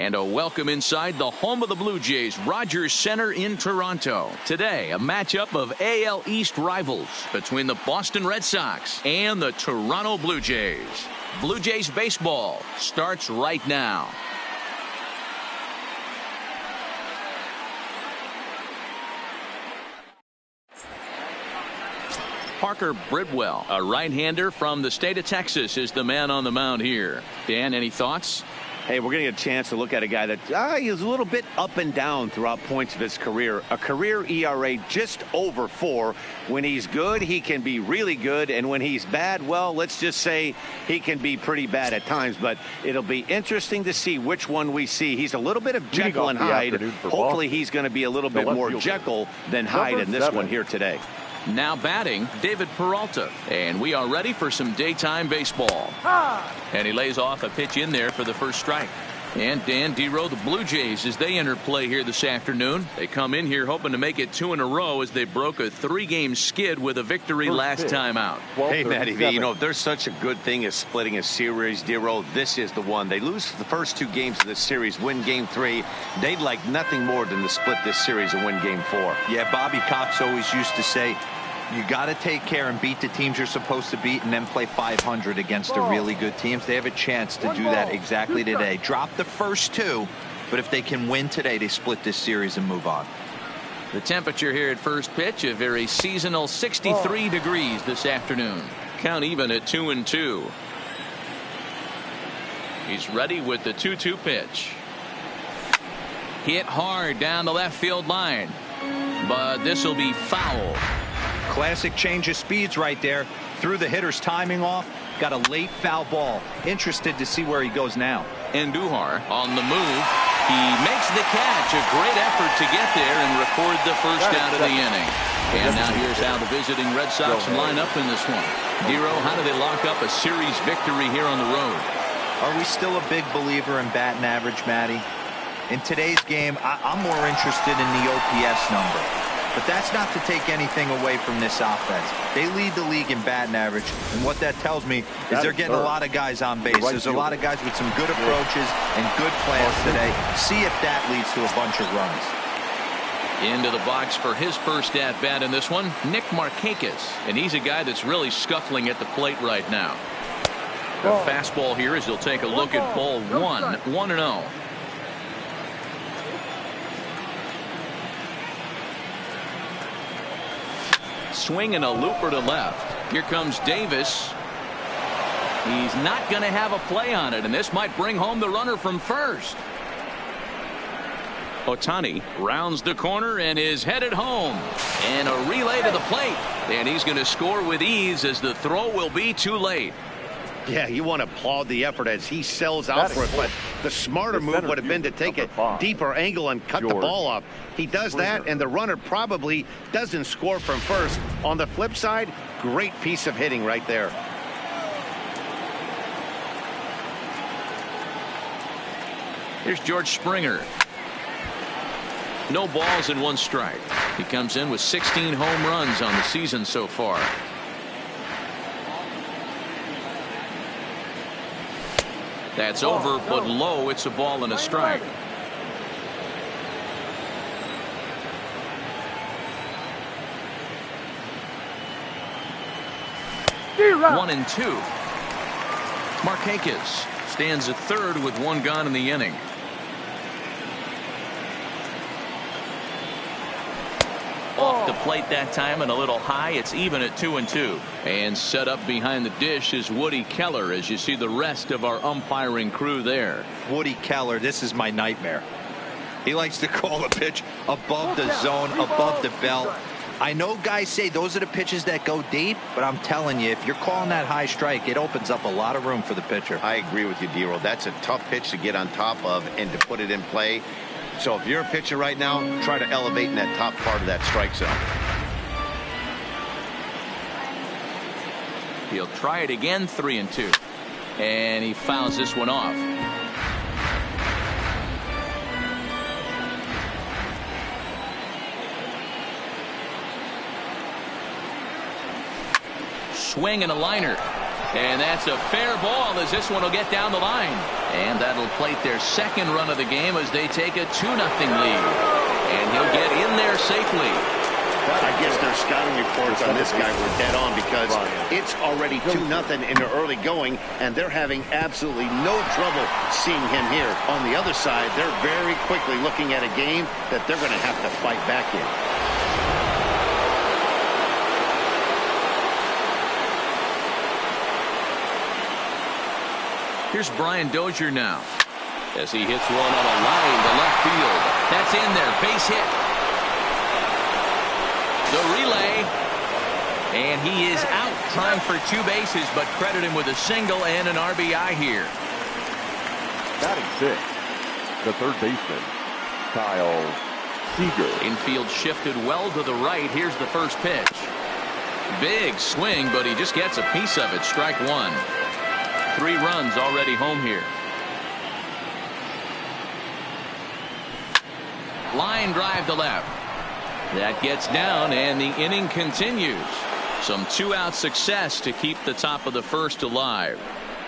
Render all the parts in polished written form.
And a welcome inside the home of the Blue Jays, Rogers Center in Toronto. Today, a matchup of AL East rivals between the Boston Red Sox and the Toronto Blue Jays. Blue Jays baseball starts right now. Parker Bridwell, a right-hander from the state of Texas, is the man on the mound here. Dan, any thoughts? Hey, we're going to get a chance to look at a guy that is a little bit up and down throughout points of his career. A career ERA just over 4. When he's good, he can be really good. And when he's bad, well, let's just say he can be pretty bad at times. But it'll be interesting to see which one we see. He's a little bit of Jekyll and Hyde. Hopefully he's going to be a little bit more Jekyll than Hyde in this one here today. Now batting, David Peralta. And we are ready for some daytime baseball. And he lays off a pitch in there for the first strike. And Dan Dero, the Blue Jays, as they enter play here this afternoon. They come in here hoping to make it 2 in a row as they broke a 3-game skid with a victory last time out. Hey, Matty V, you know, if there's such a good thing as splitting a series, Dero, this is the one. They lose the first 2 games of this series, win game 3. They'd like nothing more than to split this series and win game 4. Yeah, Bobby Cox always used to say, you got to take care and beat the teams you're supposed to beat and then play 500 against the really good teams. They have a chance to do that exactly today. Drop the first 2, but if they can win today, they split this series and move on. The temperature here at first pitch, a very seasonal 63 degrees this afternoon. Count even at 2-2. He's ready with the 2-2 pitch. Hit hard down the left field line, but this will be foul. Classic change of speeds right there. Threw the hitter's timing off. Got a late foul ball. Interested to see where he goes now. Andujar on the move. He makes the catch. A great effort to get there and record the first out of the inning. And now here's how the visiting Red Sox line up in this one. Dero, how do they lock up a series victory here on the road? Are we still a big believer in batting average, Matty? In today's game, I'm more interested in the OPS number. But that's not to take anything away from this offense. They lead the league in batting average, and what that tells me is they're getting a lot of guys on base. There's a lot of guys with some good approaches and good plans today. See if that leads to a bunch of runs. Into the box for his first at-bat in this one, Nick Markakis. And he's a guy that's really scuffling at the plate right now. The fastball here as he'll take a look at ball 1, 1-0. Swing and a looper to left. Here comes Davis. He's not going to have a play on it, and this might bring home the runner from first. Ohtani rounds the corner and is headed home. And a relay to the plate. And he's going to score with ease as the throw will be too late. Yeah, you want to applaud the effort as he sells out for it, but the smarter move would have been to take a deeper angle and cut the ball off. He does that, and the runner probably doesn't score from first. On the flip side, great piece of hitting right there. Here's George Springer. No balls and 1 strike. He comes in with 16 home runs on the season so far. That's over, but low. It's a ball and a strike. One and 2. Markakis stands at third with 1 gone in the inning. Off the plate that time and a little high. It's even at 2-2. And set up behind the dish is Woody Keller as you see the rest of our umpiring crew there. Woody Keller, this is my nightmare. He likes to call a pitch above the zone, above the belt. I know guys say those are the pitches that go deep, but I'm telling you, if you're calling that high strike, it opens up a lot of room for the pitcher. I agree with you, Dero. That's a tough pitch to get on top of and to put it in play. So if you're a pitcher right now, try to elevate in that top part of that strike zone. He'll try it again, 3-2. And he fouls this one off. Swing and a liner. And that's a fair ball as this one will get down the line. And that'll plate their second run of the game as they take a 2-0 lead. And he'll get in there safely. I guess their scouting reports on this guy were dead on because it's already 2-0 in the early going, and they're having absolutely no trouble seeing him here. On the other side, they're very quickly looking at a game that they're going to have to fight back in. Here's Brian Dozier now as he hits one on a line to left field. That's in there, base hit. The relay, and he is out trying for 2 bases, but credit him with a single and an RBI here. Batting 6, the third baseman, Kyle Seager. Infield shifted well to the right. Here's the first pitch. Big swing, but he just gets a piece of it. Strike 1. 3 runs already home here. Line drive to left. That gets down, and the inning continues. Some 2-out success to keep the top of the first alive.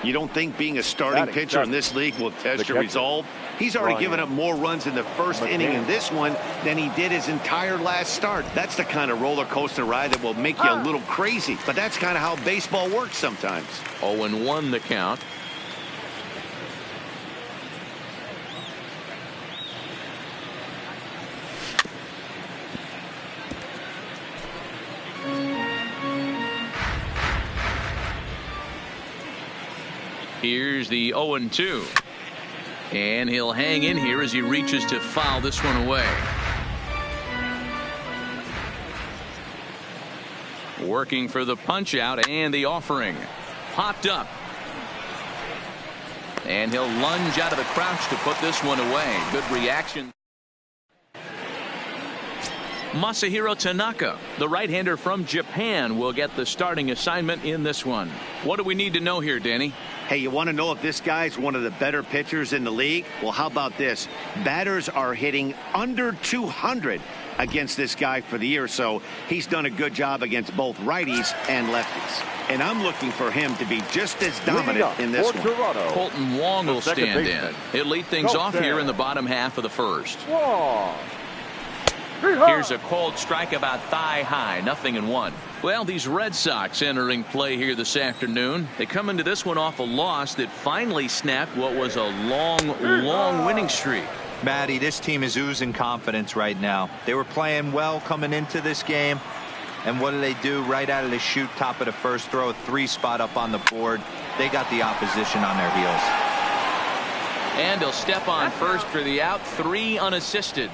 You don't think being a starting pitcher in this league will test your resolve? He's already given up more runs in the first inning in this one than he did his entire last start. That's the kind of roller coaster ride that will make you a little crazy. But that's kind of how baseball works sometimes. 0-1 the count. Here's the 0-2. And he'll hang in here as he reaches to foul this one away. Working for the punch out and the offering. Popped up. And he'll lunge out of the crouch to put this one away. Good reaction. Masahiro Tanaka, the right-hander from Japan, will get the starting assignment in this one. What do we need to know here, Danny? Hey, you want to know if this guy's one of the better pitchers in the league? Well, how about this? Batters are hitting under 200 against this guy for the year, so he's done a good job against both righties and lefties. And I'm looking for him to be just as dominant in this one. Toronto, Colton Wong will stand in. He'll lead things off here in the bottom half of the first. Here's a cold strike about thigh high, 0-1. Well, these Red Sox entering play here this afternoon. They come into this one off a loss that finally snapped what was a long winning streak. Matty, this team is oozing confidence right now. They were playing well coming into this game. And what do? Right out of the chute, top of the first, throw a 3 spot up on the board. They got the opposition on their heels. And he'll step on first for the out, 3 unassisted.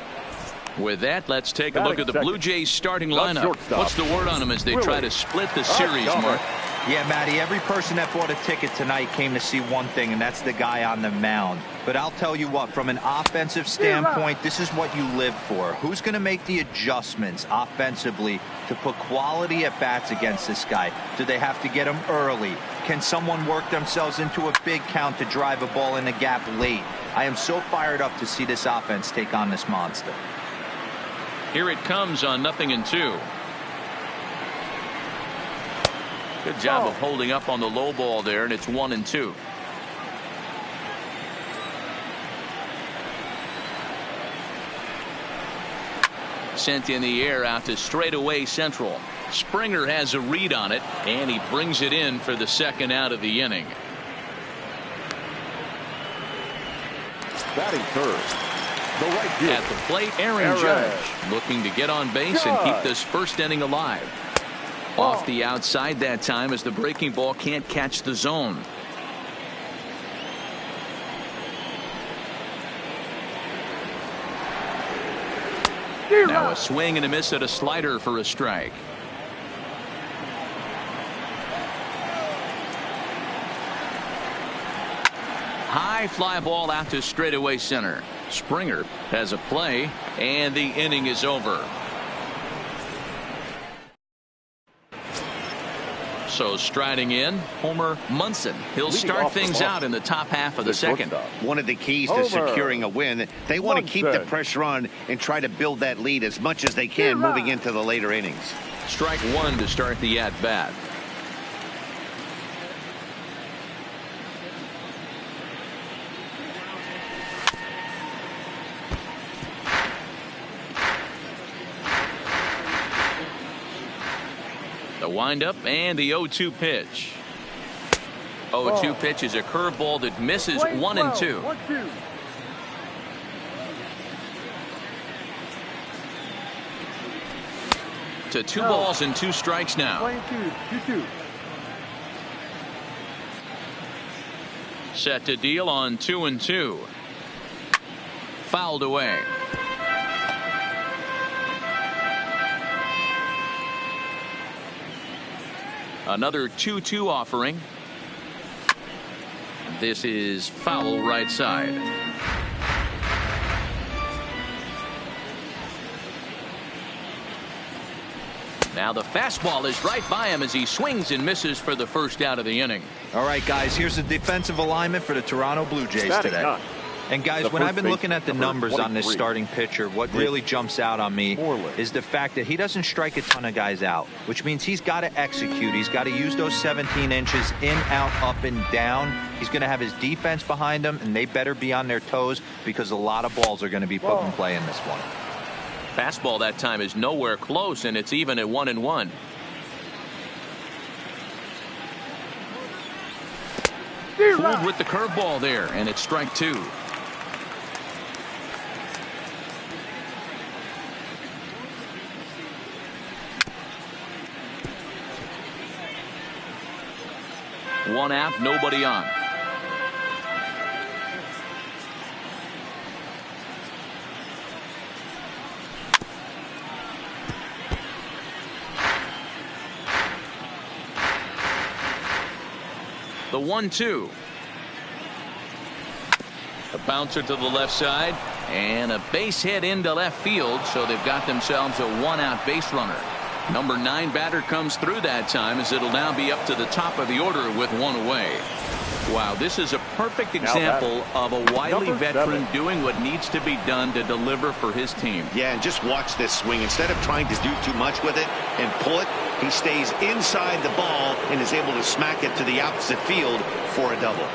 With that, let's take a look at the Blue Jays starting lineup. What's the word on them as they try to split the series, Mark? Yeah, Matty, every person that bought a ticket tonight came to see one thing, and that's the guy on the mound. But I'll tell you what, from an offensive standpoint, this is what you live for. Who's going to make the adjustments offensively to put quality at bats against this guy? Do they have to get him early? Can someone work themselves into a big count to drive a ball in the gap late? I am so fired up to see this offense take on this monster. Here it comes on 0-2. Good job of holding up on the low ball there, and it's 1-2. Sent in the air out to straightaway central. Springer has a read on it, and he brings it in for the second out of the inning. Batting third, the right fielder. At the plate, Aaron Judge looking to get on base and keep this first inning alive. Off the outside that time as the breaking ball can't catch the zone. Now a swing and a miss at a slider for a strike. High fly ball out to straightaway center. Springer has a play, and the inning is over. So striding in, Homer Munson. He'll start things out in the top half of the second. One of the keys to securing a win, they want to keep the pressure on and try to build that lead as much as they can moving into the later innings. Strike 1 to start the at-bat. The windup and the 0-2 pitch. 0-2 pitch is a curveball that misses 1-2. To 2 balls and 2 strikes now. 2-2. Set to deal on 2-2. Fouled away. Another 2-2 offering. This is foul right side. Now the fastball is right by him as he swings and misses for the first out of the inning. All right, guys, here's the defensive alignment for the Toronto Blue Jays today. And guys, when I've been looking at the numbers on this starting pitcher, what really jumps out on me is the fact that he doesn't strike a ton of guys out, which means he's got to execute. He's got to use those 17 inches in, out, up, and down. He's going to have his defense behind him, and they better be on their toes because a lot of balls are going to be put in play in this one. Fastball that time is nowhere close, and it's even at 1-1. Fooled with the curveball there, and it's strike 2. One out, nobody on. The 1-2. A bouncer to the left side and a base hit into left field, so they've got themselves a 1-out base runner. Number 9 batter comes through that time as it'll now be up to the top of the order with 1 away. Wow, this is a perfect example of a wily veteran doing what needs to be done to deliver for his team. Yeah, and just watch this swing. Instead of trying to do too much with it and pull it, he stays inside the ball and is able to smack it to the opposite field for a double.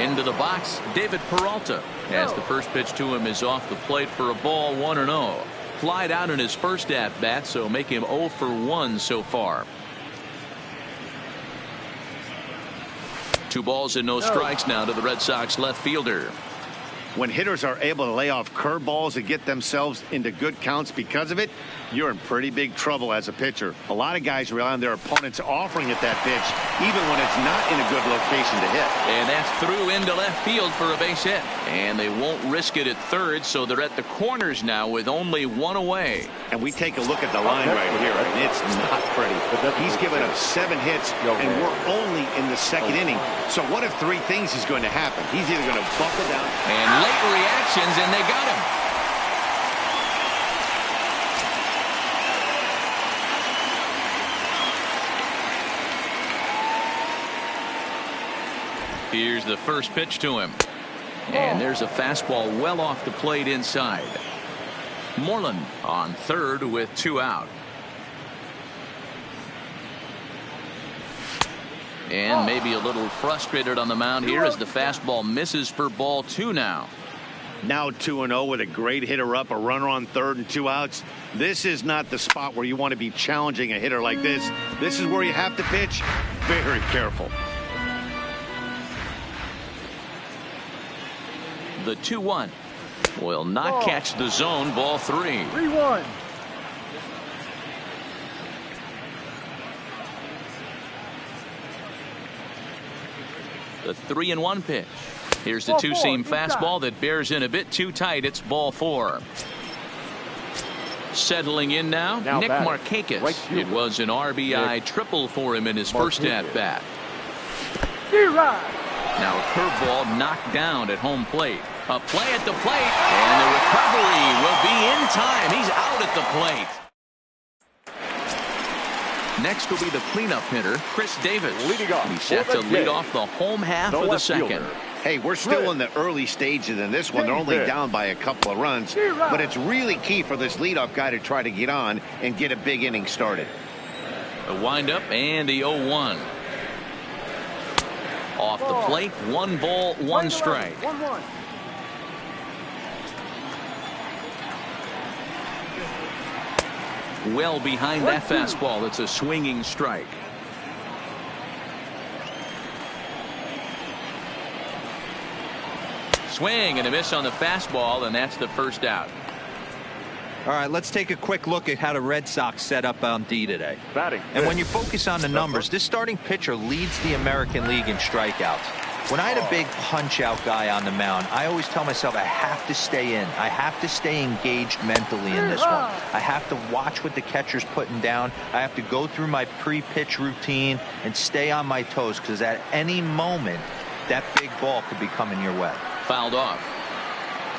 Into the box, David Peralta, as the first pitch to him is off the plate for a ball, 1-0. Flied out in his first at bat, so make him 0 for 1 so far. 2 balls and no strikes now to the Red Sox left fielder. When hitters are able to lay off curveballs and get themselves into good counts because of it, you're in pretty big trouble as a pitcher. A lot of guys rely on their opponents offering at that pitch, even when it's not in a good location to hit. And that's through into left field for a base hit. And they won't risk it at third, so they're at the corners now with only 1 away. And we take a look at the line right here, and it's not pretty. He's given up 7 hits, and we're only in the 2nd inning. So what if 3 things is going to happen? He's either going to buckle down. And late reactions, and they got him. Here's the first pitch to him. And there's a fastball well off the plate inside. Moreland on third with 2 out. And maybe a little frustrated on the mound here as the fastball misses for ball 2 now. Now 2-0 with a great hitter up, a runner on third and 2 outs. This is not the spot where you want to be challenging a hitter like this. This is where you have to pitch very careful. The 2-1 will not catch the zone. Ball 3. 3-1. The 3-1 pitch. Here's the 2-seam fastball that bears in a bit too tight. It's ball 4. Settling in now Nick Markakis. Right, it was an RBI triple for him in his first at bat. Now a curveball knocked down at home plate. A play at the plate, and the recovery will be in time. He's out at the plate. Next will be the cleanup hitter, Chris Davis. Leading off. He's set to lead off the home half of the 2nd. Hey, we're still in the early stages in this one. They're only down by a couple of runs, but it's really key for this leadoff guy to try to get on and get a big inning started. The windup and the 0-1. Off the plate, 1 ball, 1 strike. 1-1. well behind that fastball. It's a swinging strike. Swing and a miss on the fastball, and that's the first out. All right, let's take a quick look at how the Red Sox set up on D today. Batting. And when you focus on the numbers, this starting pitcher leads the American League in strikeouts. When I had a big punch-out guy on the mound, I always tell myself I have to stay in. I have to stay engaged mentally in this one. I have to watch what the catcher's putting down. I have to go through my pre-pitch routine and stay on my toes, because at any moment, that big ball could be coming your way. Fouled off.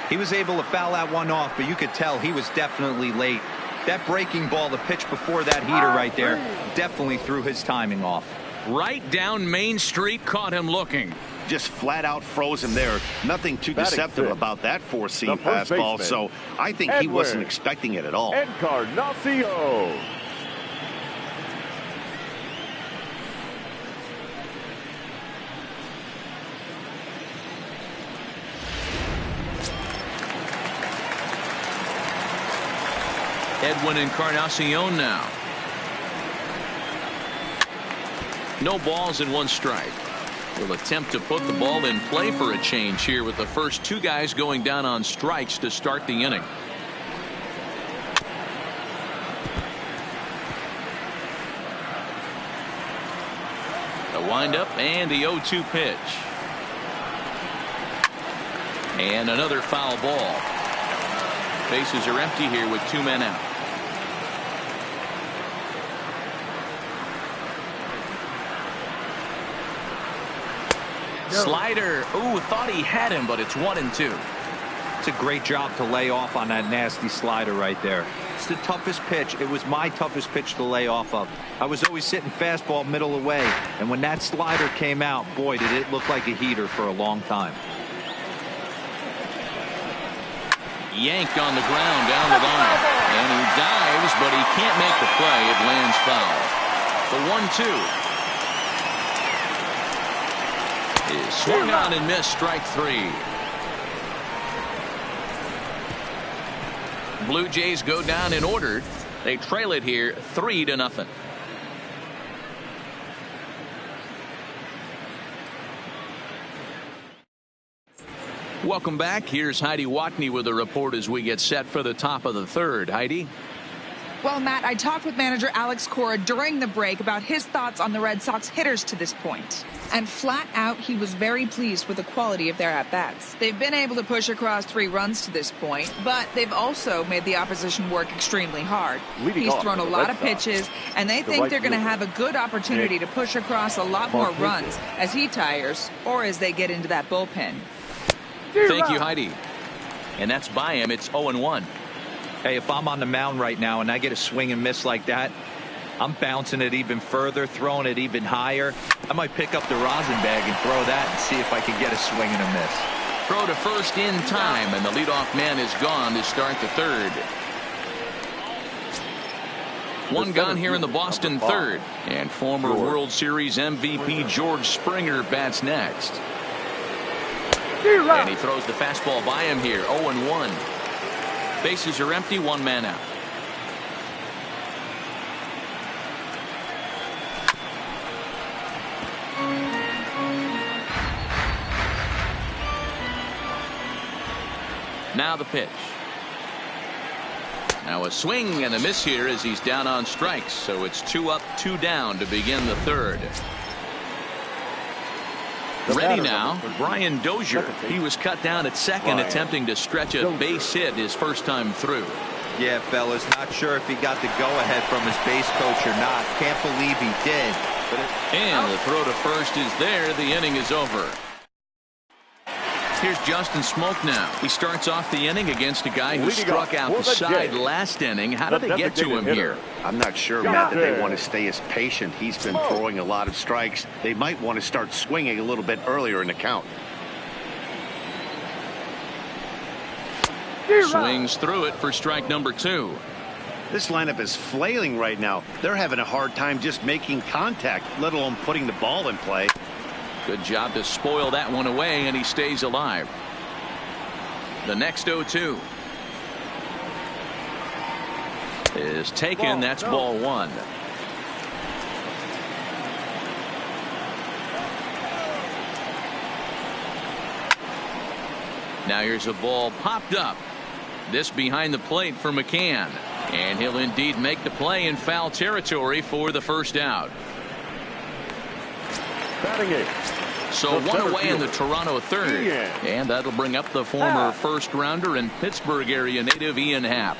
He was able to foul that one off, but you could tell he was definitely late. That breaking ball, the pitch before that heater right there, definitely threw his timing off. Right down Main Street, caught him looking. Just flat out froze him there. Nothing too deceptive about that four-seam fastball, baseman, so I think he wasn't expecting it at all. Encarnacion. Edwin Encarnacion now. No balls and one strike. Will attempt to put the ball in play for a change here with the first two guys going down on strikes to start the inning. The windup and the 0-2 pitch. And another foul ball. Bases are empty here with two men out. Slider. Ooh, thought he had him, but it's 1-2. It's a great job to lay off on that nasty slider right there. It's the toughest pitch. It was my toughest pitch to lay off of. I was always sitting fastball middle away, and when that slider came out, boy, did it look like a heater for a long time. Yanked on the ground down the line, and he dives, but he can't make the play. It lands foul. The 1-2 is swung on and missed. Strike three. Blue Jays go down in order. They trail it here 3-0. Welcome back. Here's Heidi Watney with a report as we get set for the top of the third. Heidi? Well, Matt, I talked with manager Alex Cora during the break about his thoughts on the Red Sox hitters to this point. And flat out, he was very pleased with the quality of their at-bats. They've been able to push across 3 runs to this point, but they've also made the opposition work extremely hard. He's thrown a lot of pitches, and they think they're going to have a good opportunity to push across a lot more runs as he tires or as they get into that bullpen. Thank you, Heidi. And that's by him. It's 0-1. Hey, if I'm on the mound right now and I get a swing and miss like that, I'm bouncing it even further, throwing it even higher. I might pick up the rosin bag and throw that and see if I can get a swing and a miss. Throw to first in time, and the leadoff man is gone to start the third. One gone here in the Boston third, and former World Series MVP George Springer bats next. And he throws the fastball by him here. 0-1. Bases are empty, one man out. Now the pitch. Now a swing and a miss here as he's down on strikes. So it's 2 up, 2 down to begin the third. Ready now, Brian Dozier. He was cut down at second, attempting to stretch a base hit his first time through. Yeah, fellas, not sure if he got the go-ahead from his base coach or not. Can't believe he did. And the throw to first is there. The inning is over. Here's Justin Smoke now. He starts off the inning against a guy who struck out the side last inning. How did they get to him here? I'm not sure, Matt, that they want to stay as patient. He's been throwing a lot of strikes. They might want to start swinging a little bit earlier in the count. Swings through it for strike number 2. This lineup is flailing right now. They're having a hard time just making contact, let alone putting the ball in play. Good job to spoil that one away, and he stays alive. The next 0-2. is taken. That's ball one. Now here's a ball popped up. This behind the plate for McCann. And he'll indeed make the play in foul territory for the first out. Batting it. So one away in the Toronto third. And that'll bring up the former first rounder and Pittsburgh area native Ian Happ.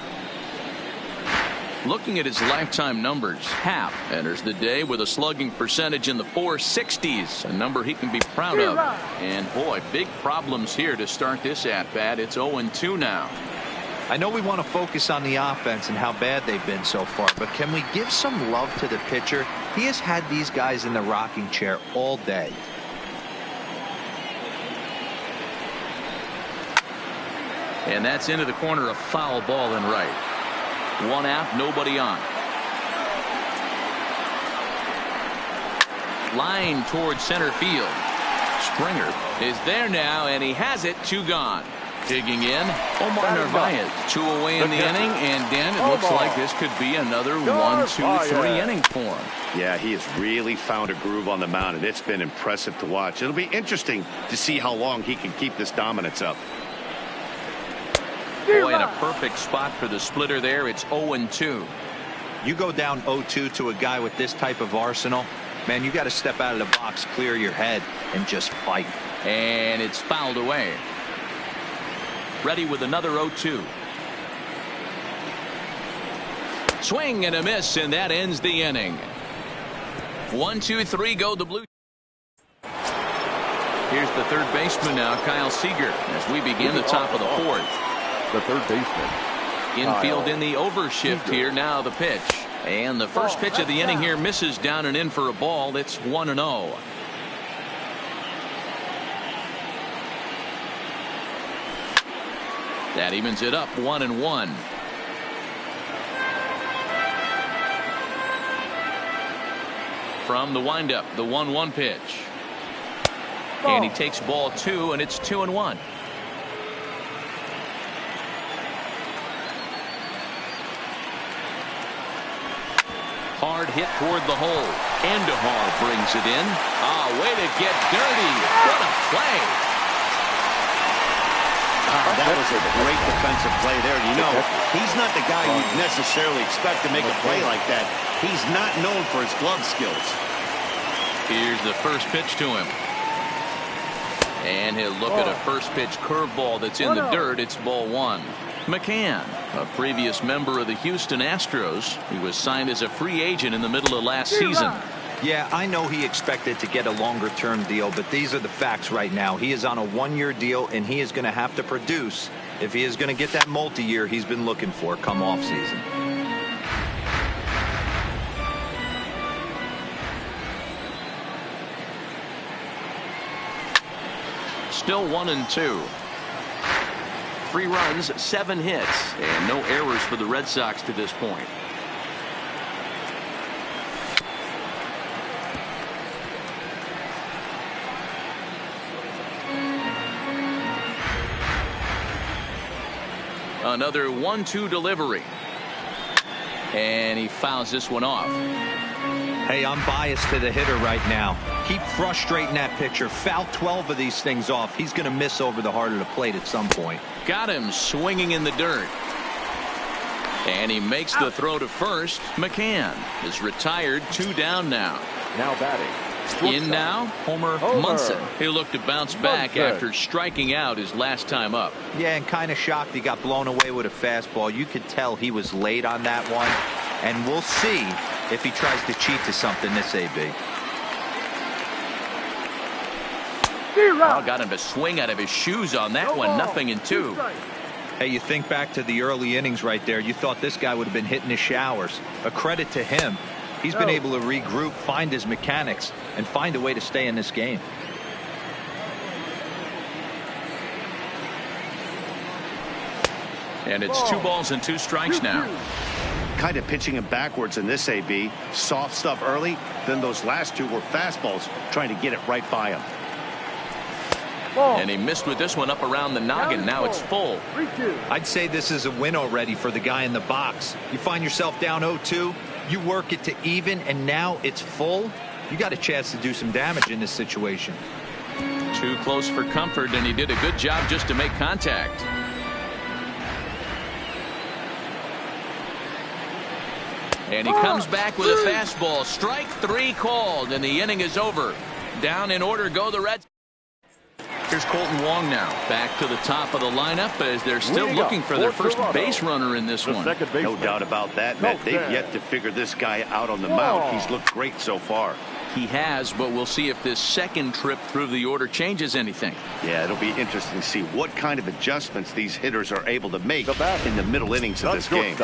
Looking at his lifetime numbers, Happ enters the day with a slugging percentage in the 460s, a number he can be proud of. And boy, big problems here to start this at bat. It's 0-2 now. I know we want to focus on the offense and how bad they've been so far, but can we give some love to the pitcher? He has had these guys in the rocking chair all day. And that's into the corner, a foul ball in right. One out, nobody on. Line towards center field. Springer is there now, and he has it. 2 gone. Digging in, Omar Narvaez. 2 away in the inning, and Dan, it looks like this could be another 1, 2, 3 inning for him. Yeah, he has really found a groove on the mound, and it's been impressive to watch. It'll be interesting to see how long he can keep this dominance up. Boy, in a perfect spot for the splitter there. It's 0-2. You go down 0-2 to a guy with this type of arsenal, man, you got to step out of the box, clear your head, and just fight. And it's fouled away. Ready with another 0-2. Swing and a miss, and that ends the inning. 1, 2, 3 go the Blue. Here's the third baseman now, Kyle Seager, as we begin the top of the fourth. The third baseman. Infield in the overshift here. Now the pitch. And the first pitch of the inning here misses down and in for a ball. It's 1-0. That evens it up 1-1. From the windup, the 1-1 pitch. And he takes ball 2, and it's 2-1. Hard hit toward the hole. Andujar brings it in. Way to get dirty. What a play. That was a great defensive play there. You know, he's not the guy you'd necessarily expect to make a play like that. He's not known for his glove skills. Here's the first pitch to him. And he'll look at a first pitch curveball that's in the dirt. It's ball 1. McCann, a previous member of the Houston Astros, he was signed as a free agent in the middle of last season. Yeah, I know he expected to get a longer-term deal, but these are the facts right now. He is on a 1-year deal, and he is going to have to produce if he is going to get that multi-year he's been looking for come off-season. Still 1-2. 3 runs, 7 hits, and no errors for the Red Sox to this point. Another 1-2 delivery. And he fouls this one off. Hey, I'm biased to the hitter right now. Keep frustrating that pitcher. Foul 12 of these things off. He's going to miss over the heart of the plate at some point. Got him swinging in the dirt. And he makes the throw to first. McCann is retired. 2 down now. Now batting. In now, Homer Munson. He'll look to bounce back after striking out his last time up. Yeah, and kind of shocked he got blown away with a fastball. You could tell he was late on that one. And we'll see if he tries to cheat to something this AB. Got him to swing out of his shoes on that one. 0-2. Hey, you think back to the early innings right there. You thought this guy would have been hitting his showers. A credit to him. He's been able to regroup, find his mechanics, and find a way to stay in this game. And it's 2 balls and 2 strikes now. Kind of pitching him backwards in this AB. Soft stuff early, then those last 2 were fastballs, trying to get it right by him. And he missed with this one up around the noggin. Now it's full. I'd say this is a win already for the guy in the box. You find yourself down 0-2, you work it to even, and now it's full. You got a chance to do some damage in this situation. Too close for comfort, and he did a good job just to make contact. And he comes back with a fastball. Strike 3 called, and the inning is over. Down in order go the Reds. Here's Colton Wong now. Back to the top of the lineup as they're still looking for their first base runner in this one. No doubt about that, Matt. They've yet to figure this guy out on the mound. He's looked great so far. He has, but we'll see if this second trip through the order changes anything. Yeah, it'll be interesting to see what kind of adjustments these hitters are able to make in the middle innings of this game.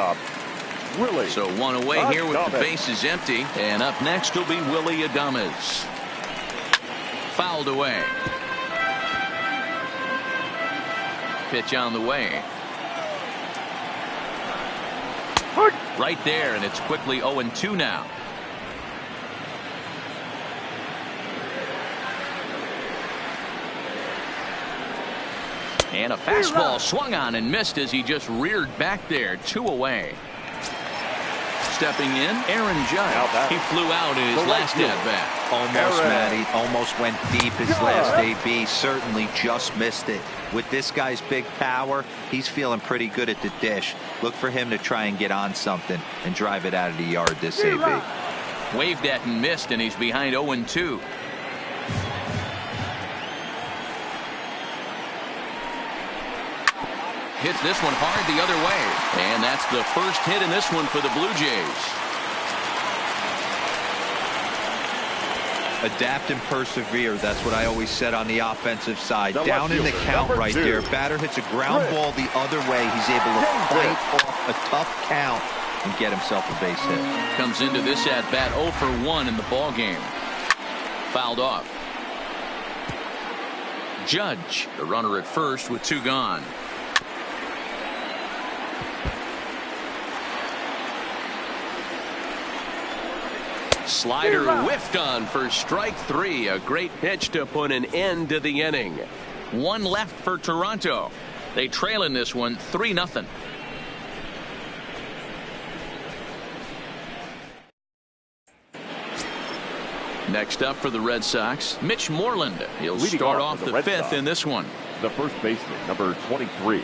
So one away here with the bases empty. And up next will be Willie Adames. Fouled away. Pitch on the way. Right there, and it's quickly 0-2 now. And a fastball swung on and missed as he just reared back there. 2 away. Stepping in, Aaron Judge. He flew out in his last at-bat. Almost, Matty. Almost went deep his last AB. Certainly just missed it. With this guy's big power, he's feeling pretty good at the dish. Look for him to try and get on something and drive it out of the yard this AB. Waved at and missed, and he's behind 0-2. Hits this one hard the other way. And that's the first hit in this one for the Blue Jays. Adapt and persevere. That's what I always said on the offensive side. Down in the count right there. Batter hits a ground ball the other way. He's able to fight off a tough count and get himself a base hit. Comes into this at-bat 0 for 1 in the ball game. Fouled off. Judge, the runner at first with 2 gone. Slider whiffed on for strike 3. A great pitch to put an end to the inning. 1 left for Toronto. They trail in this one 3-0. Next up for the Red Sox, Mitch Moreland. He'll start off the 5th in this one. The first baseman, number 23,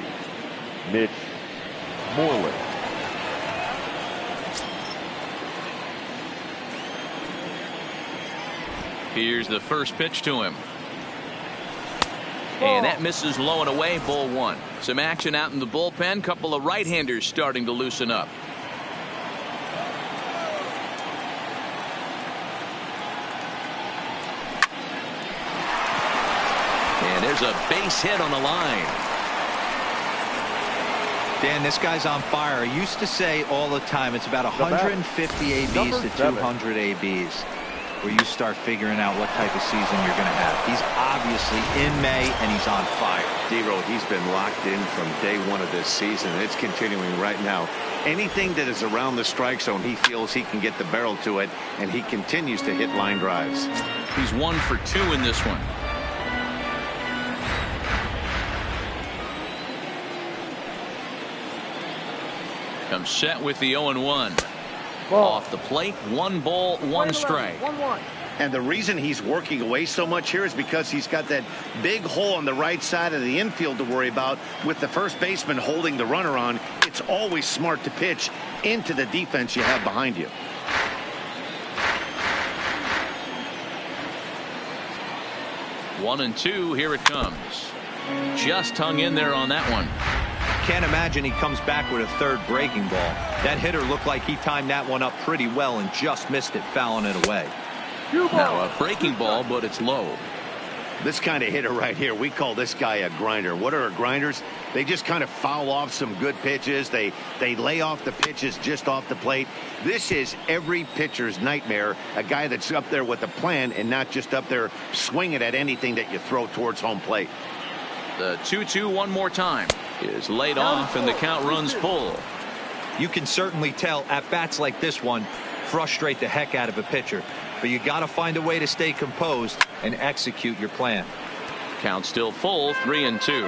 Mitch Moreland. Here's the first pitch to him. And that misses low and away, ball 1. Some action out in the bullpen. Couple of right-handers starting to loosen up. And there's a base hit on the line. Dan, this guy's on fire. I used to say all the time it's about 150 ABs to 200 ABs. Where you start figuring out what type of season you're going to have. He's obviously in May, and he's on fire. D-Row, he's been locked in from day 1 of this season. It's continuing right now. Anything that is around the strike zone, he feels he can get the barrel to it, and he continues to hit line drives. He's 1 for 2 in this one. Comes set with the 0-1. Off the plate, 1 ball, 1 strike. And the reason he's working away so much here is because he's got that big hole on the right side of the infield to worry about with the first baseman holding the runner on. It's always smart to pitch into the defense you have behind you. One and 2, here it comes. Just hung in there on that one. Can't imagine he comes back with a 3rd breaking ball. That hitter looked like he timed that one up pretty well and just missed it, fouling it away. Now a breaking ball, but it's low. This kind of hitter right here, we call this guy a grinder. What are grinders? They just kind of foul off some good pitches. They lay off the pitches just off the plate. This is every pitcher's nightmare, a guy that's up there with a plan and not just up there swinging at anything that you throw towards home plate. The 2-2 one more time is laid off, and the count runs full. You can certainly tell at bats like this one frustrate the heck out of a pitcher, but you got to find a way to stay composed and execute your plan. Count still full, 3-2.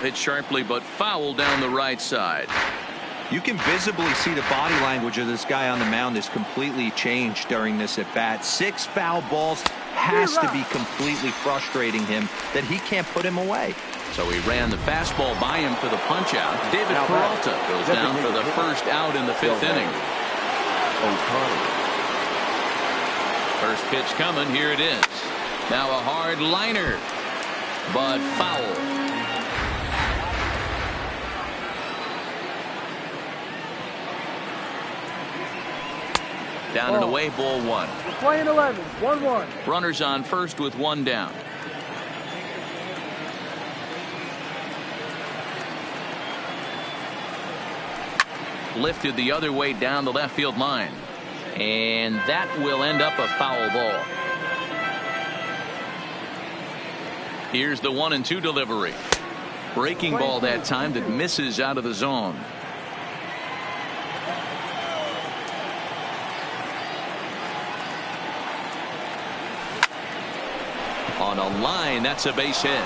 Hit sharply but foul down the right side. You can visibly see the body language of this guy on the mound is completely changed during this at bat. 6 foul balls has to be completely frustrating him that he can't put him away. So he ran the fastball by him for the punch out. David Peralta goes down for the first out in the 5th inning. First pitch coming. Here it is. Now a hard liner, but foul. Down and away, ball 1. We're playing 11, 1-1. Runners on first with 1 down. Lifted the other way down the left field line. And that will end up a foul ball. Here's the 1-2 delivery. Breaking ball that time that misses out of the zone. On a line, that's a base hit.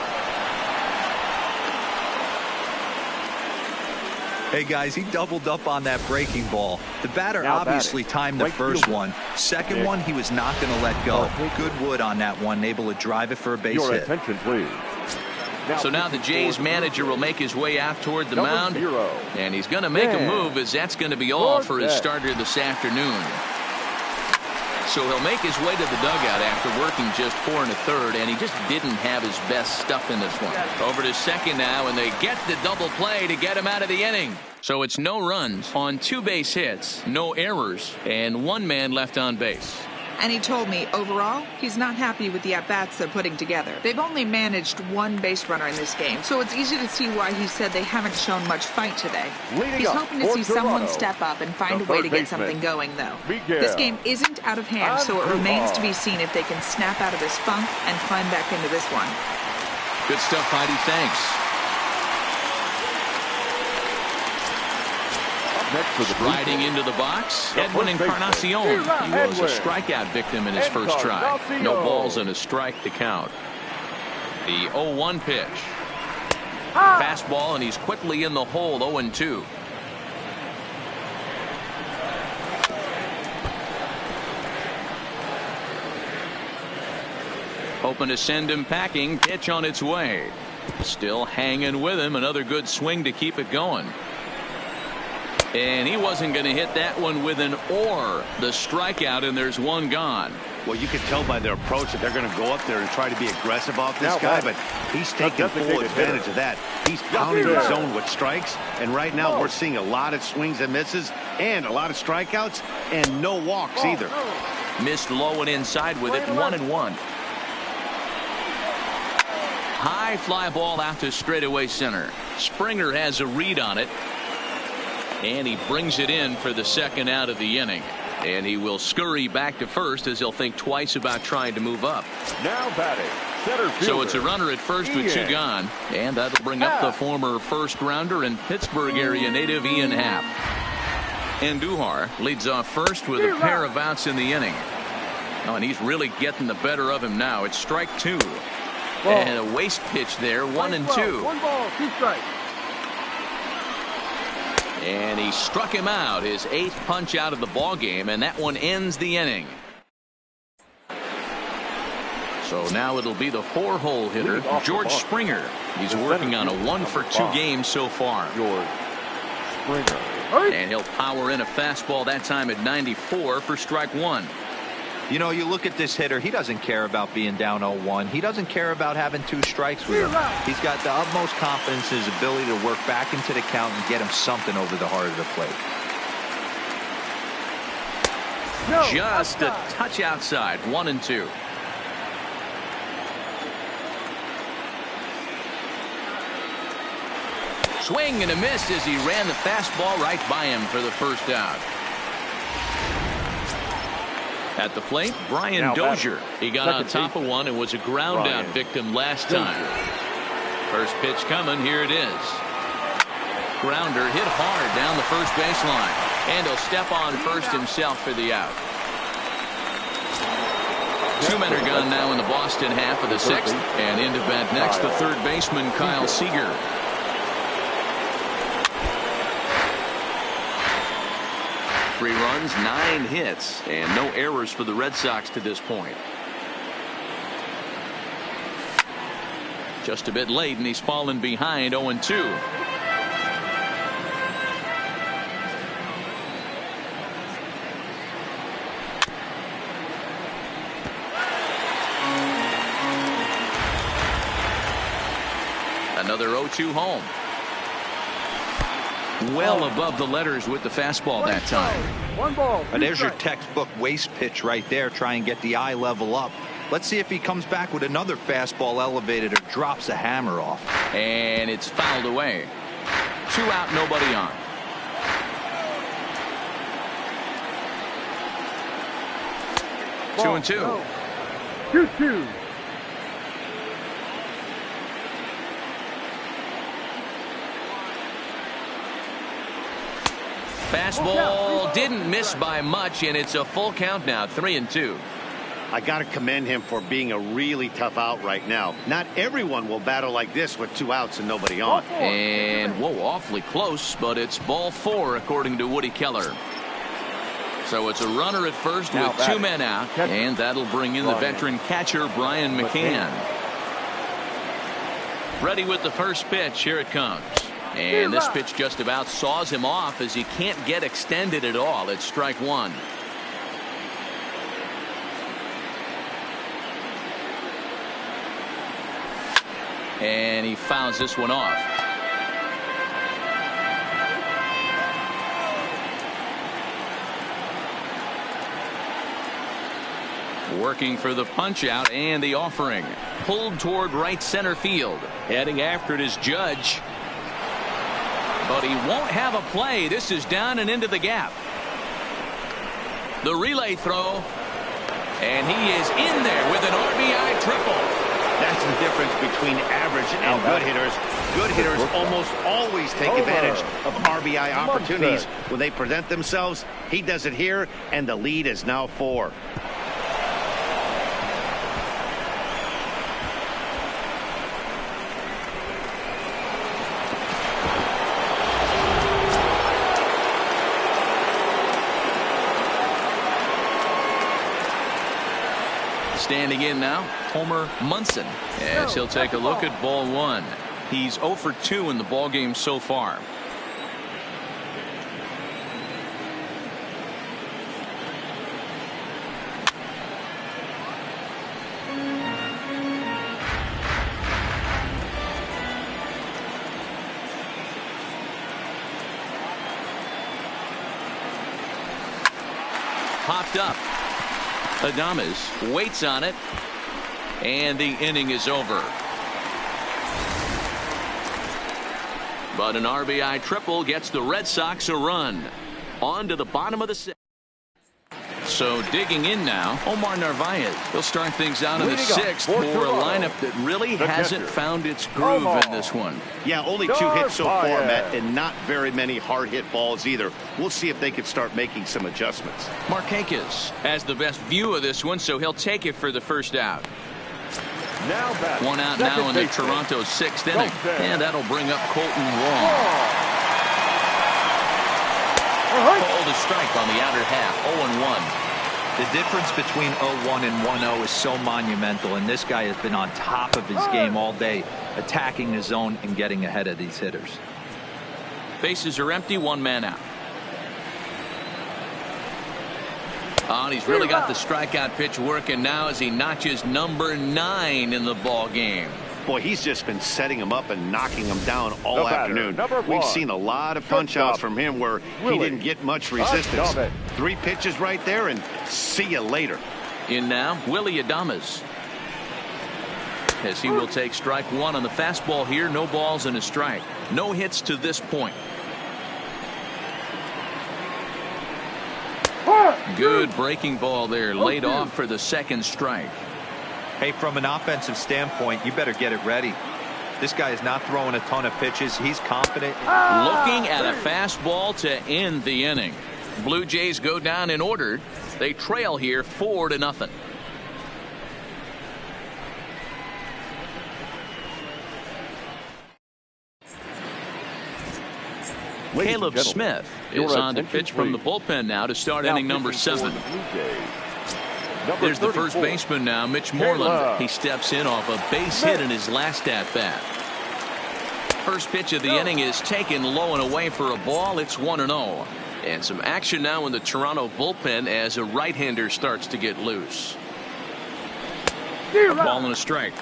Hey guys, he doubled up on that breaking ball. The batter obviously timed the first one. Second one, he was not going to let go. Good wood on that one, able to drive it for a base hit. Attention, please. So now the Jays manager will make his way out toward the mound, and he's going to make a move, as that's going to be all for his starter this afternoon. So he'll make his way to the dugout after working just 4 1/3, and he just didn't have his best stuff in this one. Over to second now, and they get the double play to get him out of the inning. So it's no runs on 2 base hits, no errors, and 1 man left on base. And he told me, overall, he's not happy with the at-bats they're putting together. They've only managed 1 base runner in this game, so it's easy to see why he said they haven't shown much fight today. He's hoping to see someone step up and find a way to get something going, though. This game isn't out of hand, so it remains to be seen if they can snap out of this funk and climb back into this one. Good stuff, Heidi. Thanks. Riding into the box, Edwin Encarnacion. He was a strikeout victim in his first try. No balls and a strike to count. The 0-1 pitch. Fastball, and he's quickly in the hole, 0-2. Hoping to send him packing. Pitch on its way. Still hanging with him. Another good swing to keep it going. And he wasn't going to hit that one with an or. The strikeout, and there's 1 gone. Well, you can tell by their approach that they're going to go up there and try to be aggressive off this guy, but he's taking full advantage of that. He's pounding the zone with strikes, and right now we're seeing a lot of swings and misses and a lot of strikeouts and no walks either. Missed low and inside with it, 1-1. High fly ball out to straightaway center. Springer has a read on it. And he brings it in for the second out of the inning. And he will scurry back to first, as he'll think twice about trying to move up. Now batting, center fielder. So it's a runner at first with 2 gone. And that'll bring up the former first-rounder and Pittsburgh area native Ian Happ. Andujar leads off first with a pair of outs in the inning. Oh, and he's really getting the better of him now. It's strike 2. And a waste pitch there, 1-2. 1 ball, 2 strikes. And he struck him out, his 8th punch out of the ball game, and that one ends the inning. So now it'll be the 4-hole hitter, George Springer. He's working on a 1-for-2 game so far. George Springer. And he'll power in a fastball that time at 94 for strike 1. You know, you look at this hitter, he doesn't care about being down 0-1. He doesn't care about having 2 strikes with him. He's got the utmost confidence in his ability to work back into the count and get him something over the heart of the plate. Just a touch outside, 1-2. Swing and a miss as he ran the fastball right by him for the first out. At the plate, Brian Dozier. He got on top of one and was a ground out victim last time. First pitch coming. Here it is. Grounder hit hard down the first baseline. And he'll step on first himself for the out. 2 men are gone now in the Boston half of the 6th. And into bat next, the third baseman, Kyle Seager. Three runs, 9 hits, and no errors for the Red Sox to this point. Just a bit late, and he's fallen behind 0-2. Another 0-2 home. Well above the letters with the fastball that time. 1 ball. And there's your textbook waste pitch right there. Try and get the eye level up. Let's see if he comes back with another fastball elevated or drops a hammer off. And it's fouled away. 2 out, nobody on. Ball. 2-2. 2-2. Fastball didn't miss by much, and it's a full count now, 3-2. I got to commend him for being a really tough out right now. Not everyone will battle like this with 2 outs and nobody on. And whoa, awfully close, but it's ball 4 according to Woody Keller. So it's a runner at first with 2 men out, and that'll bring in the veteran catcher Brian McCann. Ready with the first pitch. Here it comes. And this pitch just about saws him off as he can't get extended at all. It's strike 1. And he fouls this one off. Working for the punch out and the offering. Pulled toward right center field. Heading after it is Judge. But he won't have a play. This is down and into the gap. The relay throw. And he is in there with an RBI triple. That's the difference between average and good hitters. Good hitters almost always take advantage of RBI opportunities when they present themselves. He does it here, and the lead is now 4. Standing in now, Homer Munson, as he'll take a look at ball 1. He's 0 for 2 in the ball game so far. Popped up. Adames waits on it, and the inning is over. But an RBI triple gets the Red Sox a run. On to the bottom of the 6th. So digging in now, Omar Narvaez. He'll start things out in the 6th for a lineup that really hasn't found its groove in this one. Yeah, only 2 hits so far, Matt, and not very many hard hit balls either. We'll see if they can start making some adjustments. Marquez has the best view of this one, so he'll take it for the first out. One out now in the Toronto 6th inning, and that'll bring up Colton Wong. Called a strike on the outer half, 0-1. The difference between 0-1 and 1-0 is so monumental, and this guy has been on top of his game all day, attacking the zone and getting ahead of these hitters. Bases are empty, 1 man out. Oh, and he's really got the strikeout pitch working now as he notches number 9 in the ball game. Boy, he's just been setting him up and knocking him down all afternoon. We've seen a lot of punch-outs from him where he didn't get much resistance. 3 pitches right there, and see you later. In now, Willie Adames. As he will take strike 1 on the fastball here. No balls and a strike. No hits to this point. Good breaking ball there. Laid off for the 2nd strike. Hey, from an offensive standpoint, you better get it ready. This guy is not throwing a ton of pitches. He's confident. Looking at a fastball to end the inning. Blue Jays go down in order. They trail here 4-0. Caleb Smith is on to pitch from the bullpen now to start inning number 7. There's the first baseman now, Mitch Moreland. He steps in off a base hit in his last at-bat. First pitch of the inning is taken low and away for a ball. It's 1-0. And some action now in the Toronto bullpen as a right-hander starts to get loose. A ball and a strike.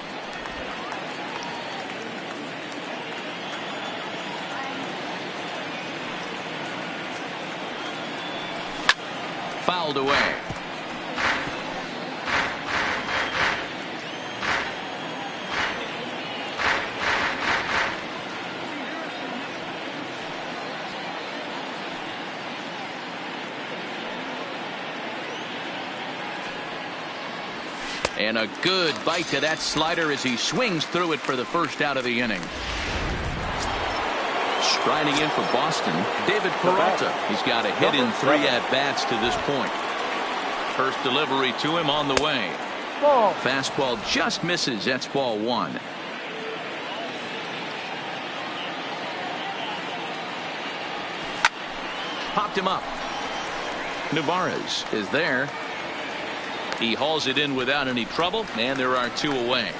Fouled away. And a good bite to that slider as he swings through it for the first out of the inning. Striding in for Boston, David Peralta. He's got a hit in 3 at-bats to this point. First delivery to him on the way. Fastball just misses. That's ball 1. Popped him up. Navarez is there. He hauls it in without any trouble, and there are 2 away.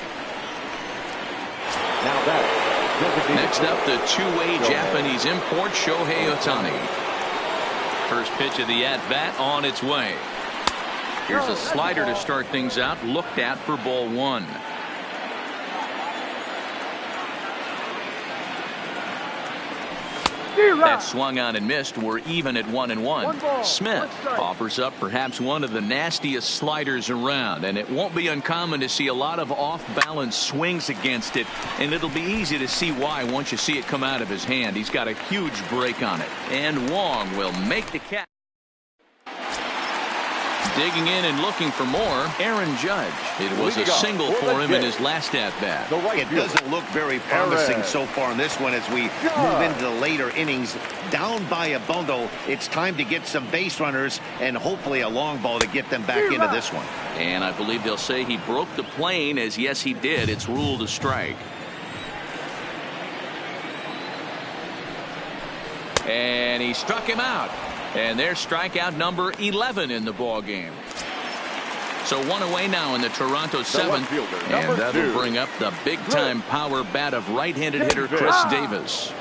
Next up, the two-way Japanese import, Shohei Ohtani. First pitch of the at-bat on its way. Here's a slider to start things out, looked at for ball 1. That swung on and missed. We're even at 1-1. Smith offers up perhaps one of the nastiest sliders around, and it won't be uncommon to see a lot of off-balance swings against it, and it'll be easy to see why once you see it come out of his hand. He's got a huge break on it, and Wong will make the catch. Digging in and looking for more, Aaron Judge. It was a single for him in his last at-bat. It doesn't look very promising so far in this one as we move into the later innings. Down by a bundle, it's time to get some base runners and hopefully a long ball to get them back into this one. And I believe they'll say he broke the plane, as yes he did. It's ruled a strike. And he struck him out. And there's strikeout number 11 in the ball game. So 1 away now in the Toronto 7th, and that'll bring up the big-time power bat of right-handed hitter Chris Davis.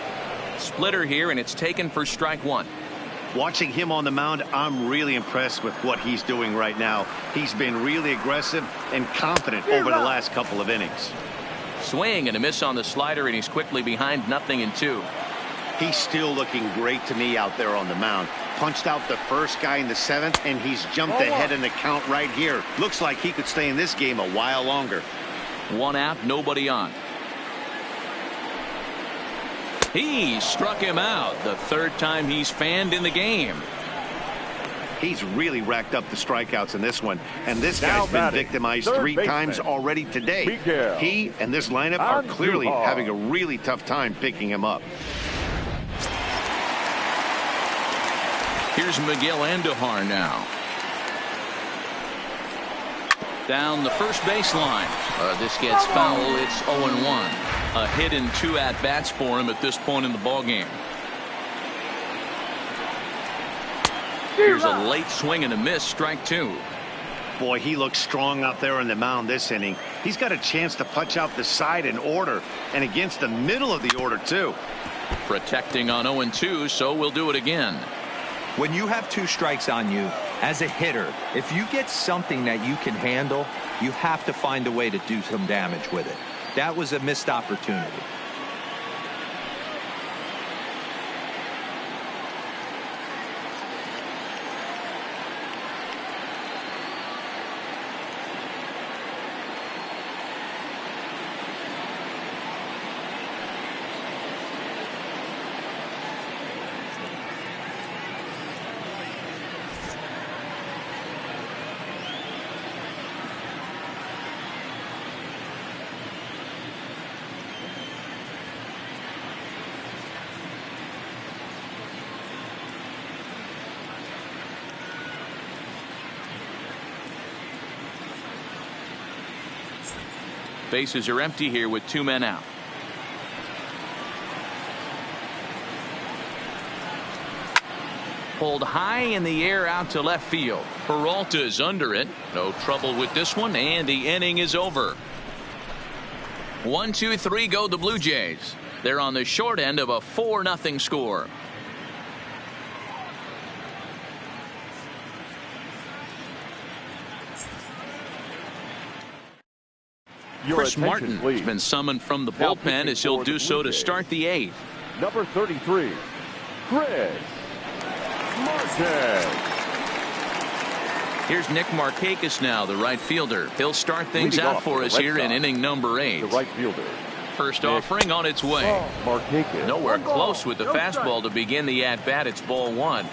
Splitter here, and it's taken for strike 1. Watching him on the mound, I'm really impressed with what he's doing right now. He's been really aggressive and confident over the last couple of innings. Swing and a miss on the slider, and he's quickly behind 0-2. He's still looking great to me out there on the mound. Punched out the first guy in the 7th, and he's jumped ahead in the count right here. Looks like he could stay in this game a while longer. 1 out, nobody on. He struck him out, the 3rd time he's fanned in the game. He's really racked up the strikeouts in this one, and this guy's been victimized 3 times already today. He and this lineup are clearly having a really tough time picking him up. Here's Miguel Andujar now. Down the first baseline. This gets foul. It's 0-1. A hit in 2 at-bats for him at this point in the ballgame. Here's a late swing and a miss, strike 2. Boy, he looks strong out there on the mound this inning. He's got a chance to punch out the side in order, and against the middle of the order, too. Protecting on 0-2, so we'll do it again. When you have 2 strikes on you, as a hitter, if you get something that you can handle, you have to find a way to do some damage with it. That was a missed opportunity. Bases are empty here with 2 men out. Pulled high in the air out to left field. Peralta is under it. No trouble with this one, and the inning is over. 1, 2, 3 go the Blue Jays. They're on the short end of a 4-0 score. Chris Martin has been summoned from the bullpen as he'll do so to start the 8th. Number 33, Chris Martin. Here's Nick Markakis now, the right fielder. He'll start things out for us here in inning number 8. The right fielder. First offering on its way. Markakis. Nowhere close with the fastball to begin the at-bat. It's ball 1.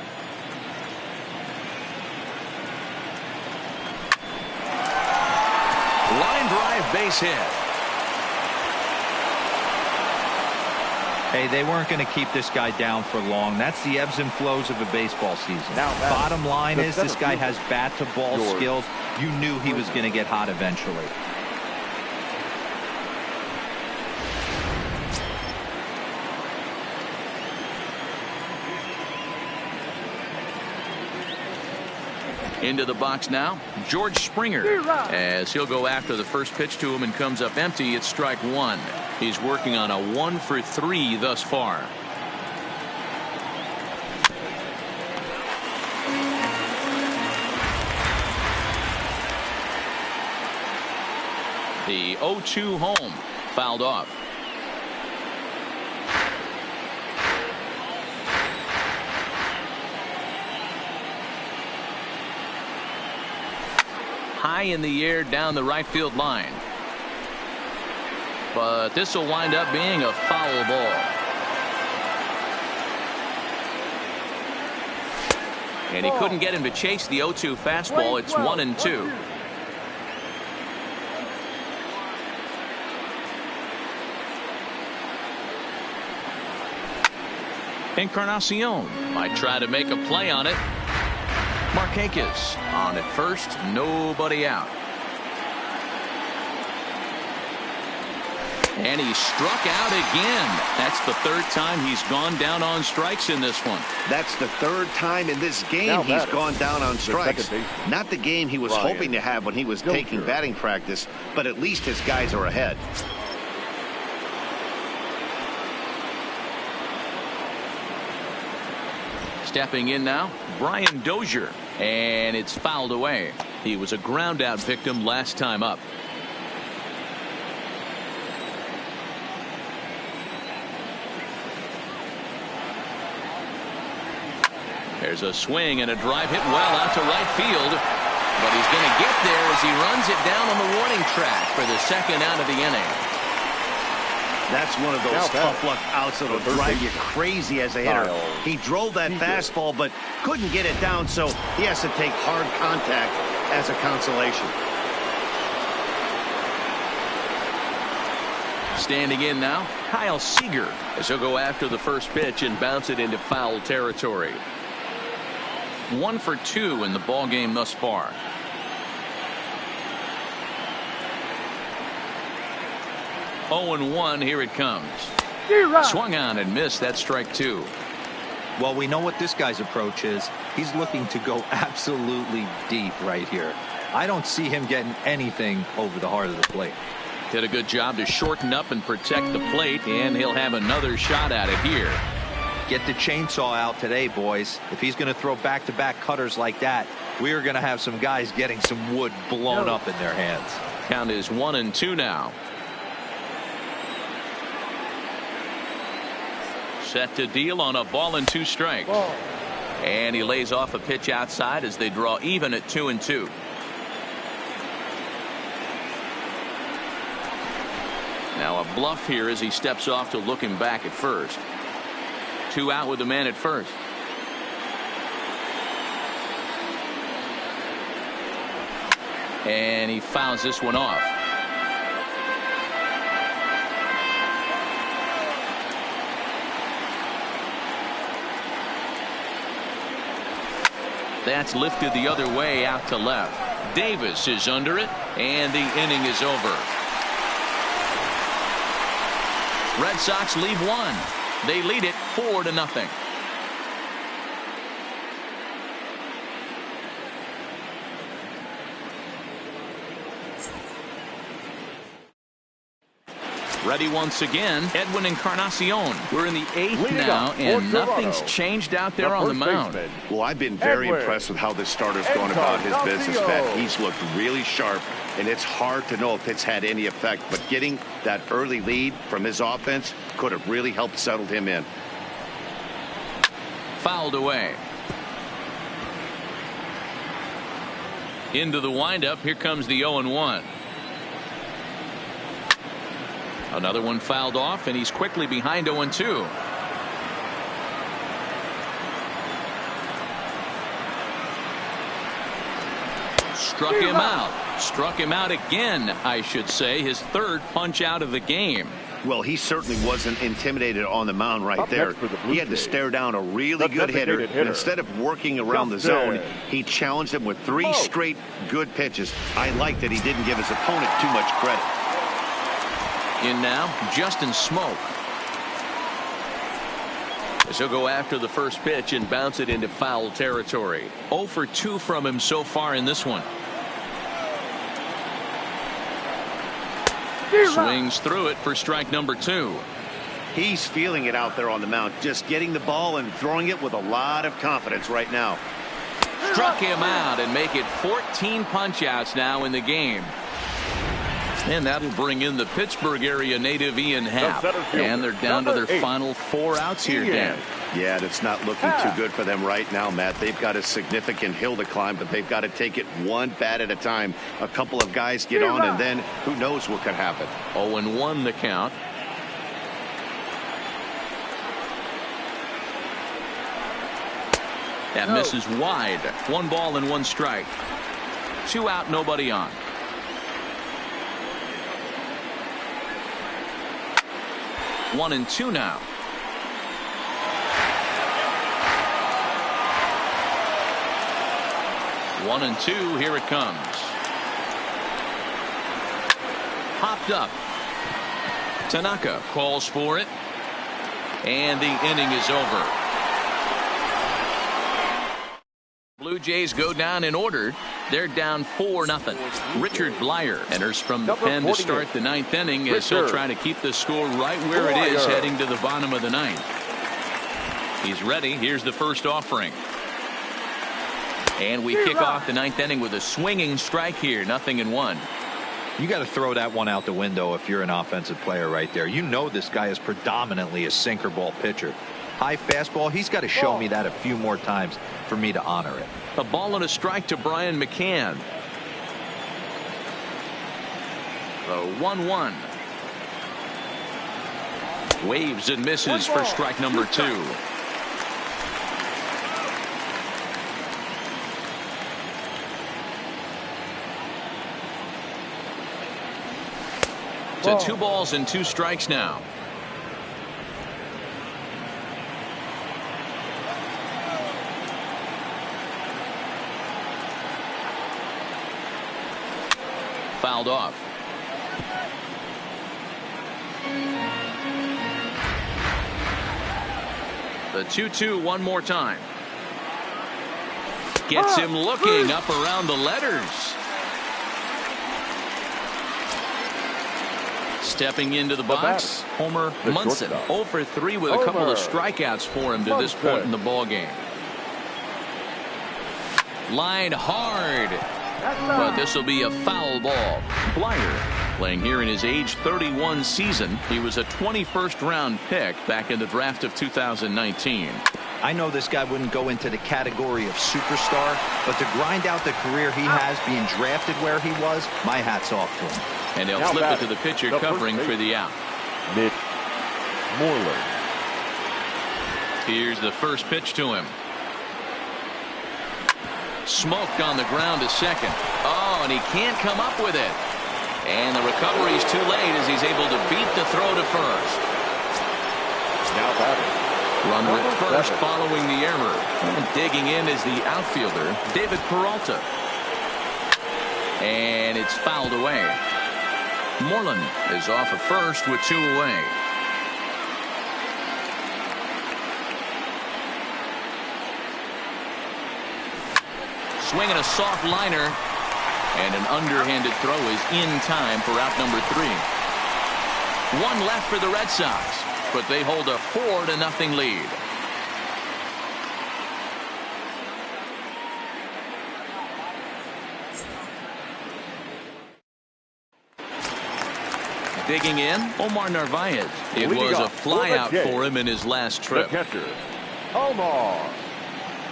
Line drive, base hit. Hey, they weren't going to keep this guy down for long. That's the ebbs and flows of a baseball season. Now, bottom line is this guy has bat-to-ball George. skills. You knew he was going to get hot eventually. Into the box now, George Springer, as he'll go after the first pitch to him and comes up empty. It's strike 1. He's working on a 1 for 3 thus far. The 0-2 home fouled off. High in the air down the right field line. But this will wind up being a foul ball. And he couldn't get him to chase the 0-2 fastball. It's 1-2. Encarnacion might try to make a play on it. Markakis on at first, nobody out. And he struck out again. That's the 3rd time he's gone down on strikes in this one. That's the 3rd time in this game he's gone down on strikes. Not the game he was hoping to have when he was taking batting practice, but at least his guys are ahead. Stepping in now, Brian Dozier, and it's fouled away. He was a ground out victim last time up. There's a swing and a drive hit well out to right field, but he's going to get there as he runs it down on the warning track for the 2nd out of the inning. That's one of those tough luck outs that'll drive you crazy as a hitter. He drove that fastball but couldn't get it down, so he has to take hard contact as a consolation. Standing in now, Kyle Seager, as he'll go after the first pitch and bounce it into foul territory. 1 for 2 in the ball game thus far. Oh and 1, here it comes. Swung on and missed. That's strike 2. Well, we know what this guy's approach is. He's looking to go absolutely deep right here. I don't see him getting anything over the heart of the plate. Did a good job to shorten up and protect the plate, and he'll have another shot at it here. Get the chainsaw out today, boys. If he's going to throw back-to-back cutters like that, we are going to have some guys getting some wood blown up in their hands. Count is 1-2 now. Set to deal on a ball and 2 strikes. And he lays off a pitch outside as they draw even at 2-2. Now a bluff here as he steps off to look him back at first. 2 out with the man at first. And he fouls this one off. That's lifted the other way out to left. Davis is under it, and the inning is over. Red Sox leave one. They lead it 4-0. Ready once again, Edwin Encarnacion. We're in the 8th now, and nothing's changed out there on the mound. Well, I've been very impressed with how this starter's going about his business, Pat. He's looked really sharp, and it's hard to know if it's had any effect, but getting that early lead from his offense could have really helped settle him in. Fouled away. Into the windup. Here comes the 0-1. Another one fouled off, and he's quickly behind 0-2. Struck him out. Struck him out again, I should say. His 3rd punch out of the game. Well, he certainly wasn't intimidated on the mound right there. He had to stare down a really good hitter, and instead of working around the zone, he challenged him with 3 straight good pitches. I like that he didn't give his opponent too much credit. In now, Justin Smoak. As he'll go after the first pitch and bounce it into foul territory. 0 for 2 from him so far in this one. Swings through it for strike number 2. He's feeling it out there on the mound, just getting the ball and throwing it with a lot of confidence right now. Struck him out and make it 14 punch outs now in the game. And that'll bring in the Pittsburgh area native Ian Happ. And they're down to their final 4 outs here, Dan. Yeah, that's not looking too good for them right now, Matt. They've got a significant hill to climb, but they've got to take it one bat at a time. A couple of guys get on, and then who knows what could happen. 0-1 the count. That misses wide. 1 ball and 1 strike. 2 out, nobody on. 1-2 now. 1-2. Here it comes. Popped up. Tanaka calls for it, and the inning is over. Blue Jays go down in order. They're down 4-0. Richard Blyer enters from the pen to start the 9th inning as he'll try to keep the score right where it is heading to the bottom of the 9th. He's ready. Here's the first offering. And we kick off the 9th inning with a swinging strike here. 0-1. You got to throw that one out the window if you're an offensive player right there. You know this guy is predominantly a sinker ball pitcher. High fastball, he's got to show me that a few more times for me to honor it. A ball and a strike to Brian McCann. The 1-1. Waves and misses for strike number 2. To 2 balls and 2 strikes now. Fouled off. The 2-2 one more time. Gets him looking up around the letters. Stepping into the box, Homer Munson. 0 for 3 with a couple of strikeouts for him to this point in the ball game. Line hard. But this will be a foul ball. Blyer playing here in his age 31 season. He was a 21st round pick back in the draft of 2019. I know this guy wouldn't go into the category of superstar, but to grind out the career he has being drafted where he was, my hat's off to him. And they'll flip it to the pitcher covering for the out. Mitch Moreland. Here's the first pitch to him. Smoked on the ground to second. Oh, and he can't come up with it. And the recovery is too late as he's able to beat the throw to first. Now batting. Runner at first following the error. And digging in is the outfielder, David Peralta. And it's fouled away. Moreland is off at first with 2 away. swing and a soft liner. And an underhanded throw is in time for out number 3. One left for the Red Sox, but they hold a 4-0 lead. Digging in, Omar Narvaez. It was a flyout for him in his last trip. The catcher, Omar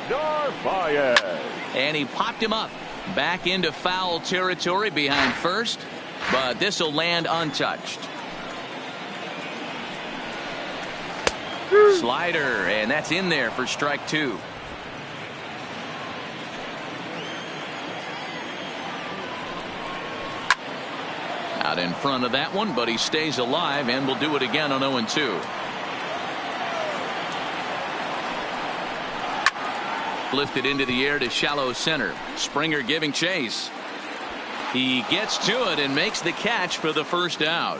Narvaez. And he popped him up. Back into foul territory behind first, but this will land untouched. Slider, and that's in there for strike 2. Out in front of that one, but he stays alive and will do it again on 0-2. Lifted into the air to shallow center. Springer giving chase. He gets to it and makes the catch for the first out.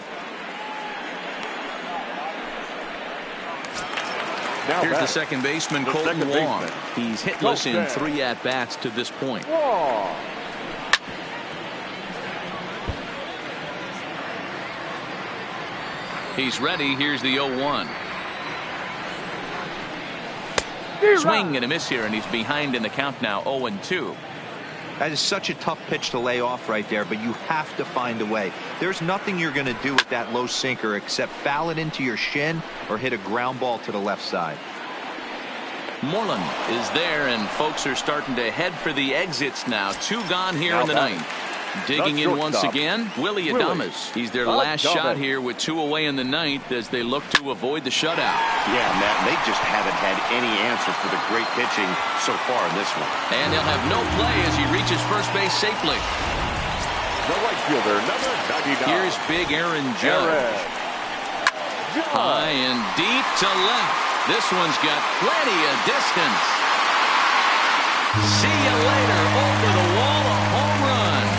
Now Here's back, the second baseman, the Colton second Wong. baseman. He's hitless in 3 at-bats to this point. Wong. He's ready. Here's the 0-1. Swing and a miss here, and he's behind in the count now, 0-2. That is such a tough pitch to lay off right there, but you have to find a way. There's nothing you're going to do with that low sinker except foul it into your shin or hit a ground ball to the left side. Moreland is there, and folks are starting to head for the exits now. 2 gone here Now in the back. ninth. Digging in once again, Willie Adames. He's their last shot here with 2 away in the ninth as they look to avoid the shutout. Yeah, Matt, they just haven't had any answer for the great pitching so far in this one. And they'll have no play as he reaches first base safely. The right fielder, number 99. Here's big Aaron Judge. High and deep to left. This one's got plenty of distance. See you later. Over the wall, a home run.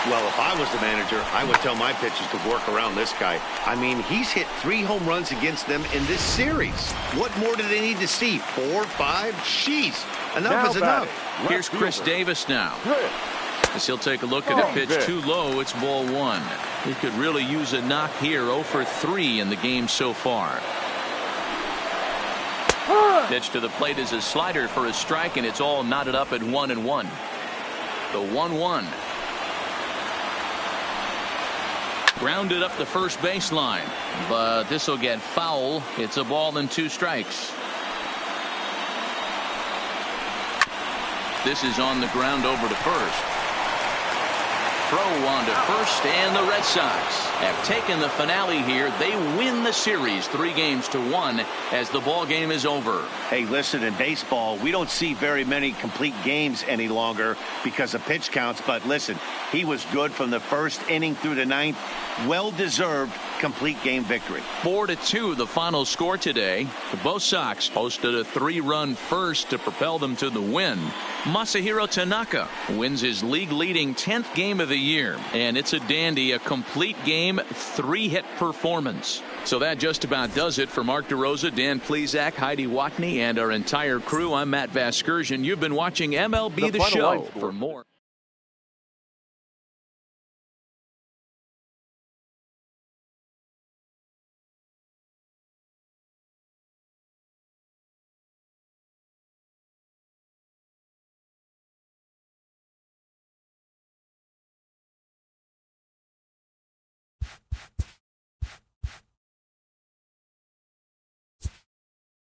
Well, if I was the manager, I would tell my pitchers to work around this guy. I mean, he's hit 3 home runs against them in this series. What more do they need to see? 4, 5? Jeez. Enough is enough. Here's Chris Davis now. As he'll take a look at a pitch too low. It's ball 1. He could really use a knock here. 0 for 3 in the game so far. Pitch to the plate is a slider for a strike, and it's all knotted up at 1-1. The 1-1. Grounded up the first baseline, but this will get foul. It's a ball and 2 strikes. This is on the ground over to first. Throw on to first, and the Red Sox have taken the finale here. They win the series 3-1 as the ball game is over. Hey, listen, in baseball, we don't see very many complete games any longer because of pitch counts. But listen, he was good from the first inning through the 9th. Well-deserved complete game victory. 4-2 the final score today. Both Sox posted a 3-run first to propel them to the win. Masahiro Tanaka wins his league-leading 10th game of the year, and it's a dandy, a complete game 3-hit performance. So that just about does it for Mark DeRosa, Dan Plesac, Heidi Watney, and our entire crew. I'm Matt Vasgersian. You've been watching MLB The Show. For more